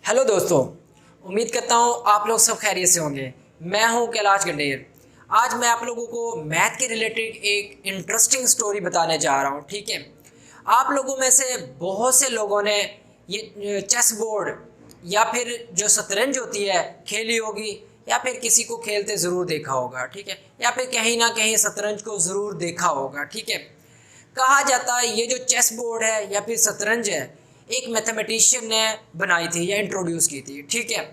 Hello दोस्तों, उम्मीद करता हूँ आप लोग सब खैरियत से होंगे। मैं हूँ कैलाश गंडेर। आज मैं आप लोगों को मैथ के रिलेटेड एक इंटरेस्टिंग स्टोरी बताने जा रहा हूँ। ठीक है, आप लोगों में से बहुत से लोगों ने ये चेस बोर्ड या फिर जो शतरंज होती है खेली होगी, या फिर किसी को खेलते ज़रूर देखा होगा। ठीक है, या फिर कहीं ना कहीं शतरंज को ज़रूर देखा होगा। ठीक है, कहा जाता है ये जो चेस बोर्ड है या फिर शतरंज है, एक मैथमेटिशियन ने बनाई थी या इंट्रोड्यूस की थी। ठीक है,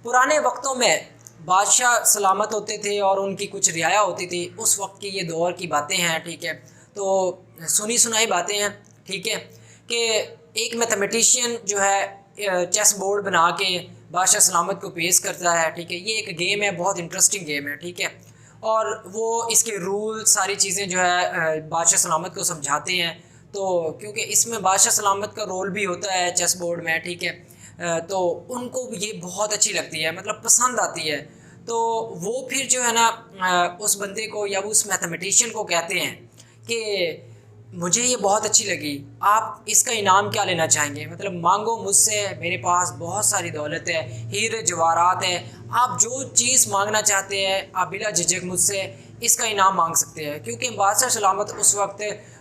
पुराने वक्तों में बादशाह सलामत होते थे और उनकी कुछ रियाया होती थी। उस वक्त की ये दौर की बातें हैं। ठीक है, तो सुनी सुनाई बातें हैं। ठीक है, कि एक मैथमेटिशियन जो है चेस बोर्ड बना के बादशाह सलामत को पेश करता है। ठीक है, ये एक गेम है, बहुत इंटरेस्टिंग गेम है। ठीक है, और वो इसके रूल सारी चीज़ें जो है बादशाह सलामत को समझाते हैं। तो क्योंकि इसमें बादशाह सलामत का रोल भी होता है चेस बोर्ड में। ठीक है, तो उनको ये बहुत अच्छी लगती है, मतलब पसंद आती है। तो वो फिर जो है ना उस बंदे को या उस मैथमेटिशियन को कहते हैं कि मुझे ये बहुत अच्छी लगी, आप इसका इनाम क्या लेना चाहेंगे, मतलब मांगो मुझसे, मेरे पास बहुत सारी दौलत है, हीरे जवाहरात है, आप जो चीज़ मांगना चाहते हैं आप बिला झिझक मुझसे इसका इनाम मांग सकते हैं। क्योंकि बादशाह सलामत उस वक्त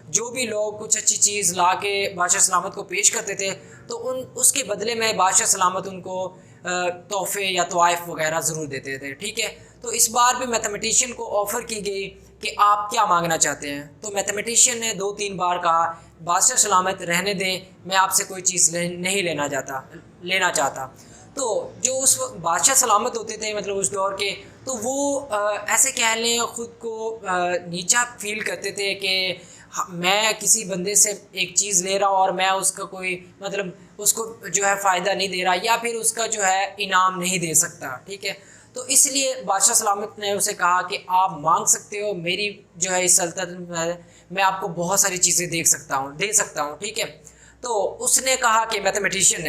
जो भी लोग कुछ अच्छी चीज़ ला के बादशाह सलामत को पेश करते थे, तो उसके बदले में बादशाह सलामत उनको तोहफे या तोाइफ वगैरह ज़रूर देते थे। ठीक है, तो इस बार भी मैथमेटिशियन को ऑफ़र की गई कि आप क्या मांगना चाहते हैं। तो मैथमेटिशियन ने 2-3 बार कहा बादशाह सलामत रहने दें, मैं आपसे कोई चीज़ नहीं लेना चाहता। तो जो उस वक्त बादशाह सलामत होते थे, मतलब उस दौर के, तो वो ऐसे कह लें ख़ुद को नीचा फील करते थे कि मैं किसी बंदे से एक चीज़ ले रहा हूँ और मैं उसका कोई मतलब उसको जो है फ़ायदा नहीं दे रहा, या फिर उसका जो है इनाम नहीं दे सकता। ठीक है, तो इसलिए बादशाह सलामत ने उसे कहा कि आप मांग सकते हो, मेरी जो है इस सल्तनत में मैं आपको बहुत सारी चीज़ें दे सकता हूँ। ठीक है, तो उसने कहा कि मैथमेटिशियन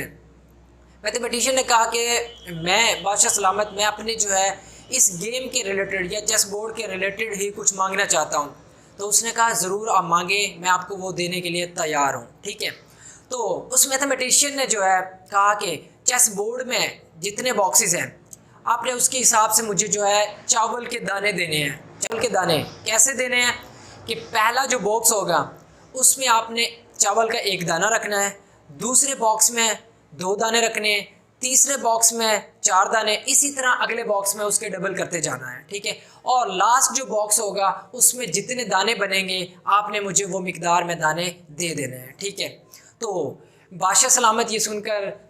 ने कहा कि मैं बादशाह सलामत मैं अपने जो है इस गेम के रिलेटेड या चेस बोर्ड के रिलेटेड ही कुछ मांगना चाहता हूँ। तो उसने कहा ज़रूर आप मांगे, मैं आपको वो देने के लिए तैयार हूँ। ठीक है, तो उस मैथमेटिशियन ने जो है कहा कि चेस बोर्ड में जितने बॉक्सेस हैं आपने उसके हिसाब से मुझे जो है चावल के दाने देने हैं। चावल के दाने कैसे देने हैं कि पहला जो बॉक्स होगा उसमें आपने चावल का एक दाना रखना है, दूसरे बॉक्स में 2 दाने रखने हैं, तीसरे बॉक्स में 4 दाने, इसी तरह अगले बॉक्स में उसके डबल करते जाना है। ठीक है, और लास्ट जो बॉक्स होगा उसमें जितने दाने बनेंगे आपने मुझे वो मिकदार में दाने दे देने हैं। ठीक है, तो बादशाह सलामत ये सुनकर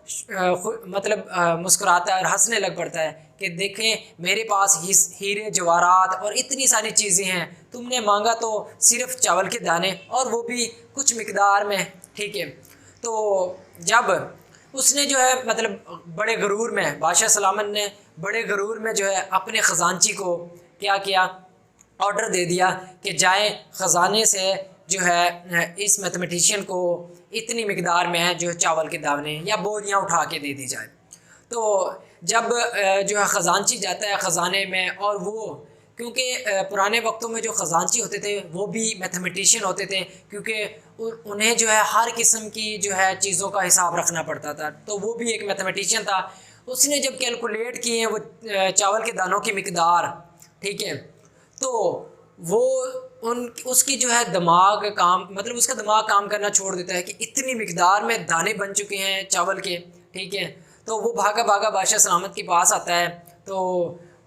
मुस्कुराता है और हंसने लग पड़ता है कि देखें मेरे पास हीरे जवाहरात और इतनी सारी चीज़ें हैं, तुमने मांगा तो सिर्फ चावल के दाने, और वो भी कुछ मिकदार में। ठीक है, तो जब उसने जो है मतलब बड़े गरूर में बादशाह सलामत ने बड़े गरूर में जो है अपने ख़जानची को क्या किया, ऑर्डर दे दिया कि जाए ख़जाने से जो है इस मैथमेटिशियन को इतनी मिकदार में है जो चावल के दाने या बोरियां उठा के दे दी जाए। तो जब जो है ख़जानची जाता है ख़जाने में, और वो क्योंकि पुराने वक्तों में जो ख़जानची होते थे वो भी मैथमेटिशियन होते थे, क्योंकि उन्हें जो है हर किस्म की जो है चीज़ों का हिसाब रखना पड़ता था, तो वो भी एक मैथमेटिशियन था। उसने जब कैलकुलेट किए वो चावल के दानों की मिकदार, ठीक है, तो वो उसकी जो है दिमाग काम मतलब उसका दिमाग काम करना छोड़ देता है कि इतनी मिकदार में दाने बन चुके हैं चावल के। ठीक है, तो वो भागा भागा बादशाह सलामत के पास आता है। तो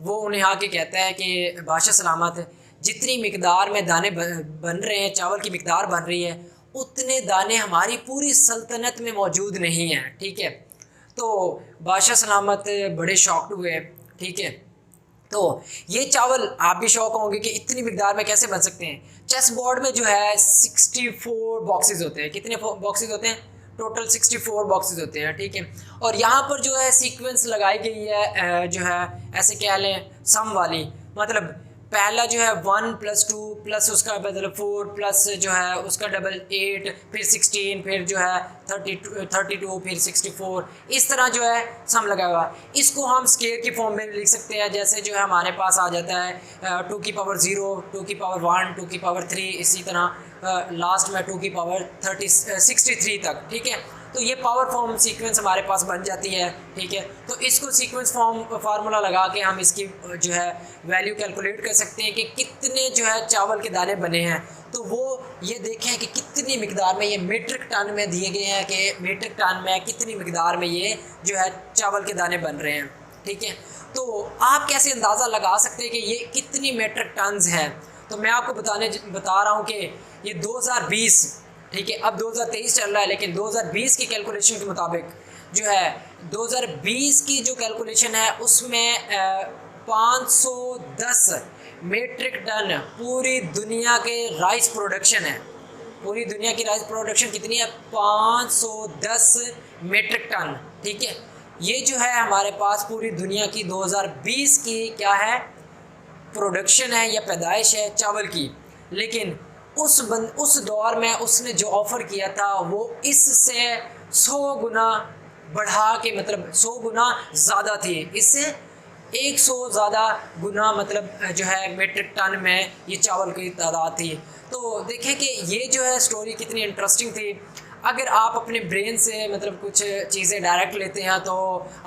वो उन्हें आके कहता है कि बादशाह सलामत, जितनी मिकदार में दाने बन रहे हैं, चावल की मिकदार बन रही है, उतने दाने हमारी पूरी सल्तनत में मौजूद नहीं हैं। ठीक है, तो बादशाह सलामत बड़े शॉक्ड हुए। ठीक है, तो ये चावल आप भी शौक होंगे कि इतनी मिकदार में कैसे बन सकते हैं। चेस बोर्ड में जो है 64 बॉक्सेस होते हैं। कितने बॉक्सेस होते हैं? टोटल 64 बॉक्सेस होते हैं। ठीक है, और यहाँ पर जो है सीक्वेंस लगाई गई है जो है ऐसे कह लें सम वाली, मतलब पहला जो है 1 + 2 प्लस उसका मतलब 4 प्लस जो है उसका डबल 8, फिर 16, फिर जो है 32, फिर 64, इस तरह जो है सम लगा हुआ। इसको हम स्केयर की फॉर्म में लिख सकते हैं, जैसे जो है हमारे पास आ जाता है 2 की पावर 0, 2 की पावर 1, 2 की पावर 3, इसी तरह लास्ट में 2 की पावर 63 तक। ठीक है, तो ये पावर फॉर्म सीक्वेंस हमारे पास बन जाती है, ठीक है। तो इसको सीक्वेंस फार्मूला लगा के हम इसकी जो है वैल्यू कैलकुलेट कर सकते हैं कि कितने जो है चावल के दाने बने हैं। तो वो ये देखें कि कितनी मिकदार में, ये मीट्रिक टन में दिए गए हैं कि मीट्रिक टन में कितनी मिकदार में ये जो है चावल के दाने बन रहे हैं, ठीक है। तो आप कैसे अंदाज़ा लगा सकते हैं कि ये कितनी मीट्रिक टन्स हैं। तो मैं आपको बता रहा हूँ कि ये 2020, ठीक है, अब 2023 चल रहा है, लेकिन 2020 की कैलकुलेशन के मुताबिक जो है 2020 की जो कैलकुलेशन है उसमें 510 मीट्रिक टन पूरी दुनिया के राइस प्रोडक्शन है। पूरी दुनिया की राइस प्रोडक्शन कितनी है? 510 मीट्रिक टन, ठीक है। ये जो है हमारे पास पूरी दुनिया की 2020 की क्या है, प्रोडक्शन है या पैदाइश है चावल की। लेकिन उस दौर में उसने जो ऑफ़र किया था वो इससे 100 गुना बढ़ा के, मतलब 100 गुना ज़्यादा थी, इससे 100 ज़्यादा गुना मतलब जो है मीट्रिक टन में ये चावल की तादाद थी। तो देखें कि ये जो है स्टोरी कितनी इंटरेस्टिंग थी। अगर आप अपने ब्रेन से मतलब कुछ चीज़ें डायरेक्ट लेते हैं तो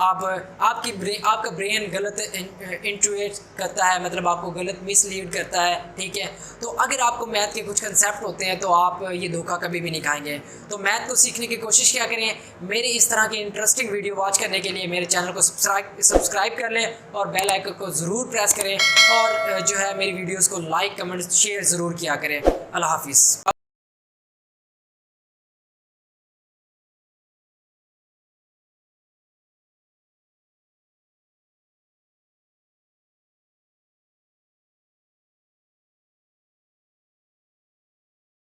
आपका ब्रेन गलत इंट्यूट करता है, मतलब आपको गलत मिसलीड करता है, ठीक है। तो अगर आपको मैथ के कुछ कंसेप्ट होते हैं तो आप ये धोखा कभी भी नहीं खाएंगे। तो मैथ को सीखने की कोशिश क्या करें, मेरे इस तरह की इंटरेस्टिंग वीडियो वॉच करने के लिए मेरे चैनल को सब्सक्राइब कर लें और बेल आइकन को ज़रूर प्रेस करें और जो है मेरी वीडियोज़ को लाइक, कमेंट, शेयर ज़रूर किया करें। अल्लाह हाफिज़।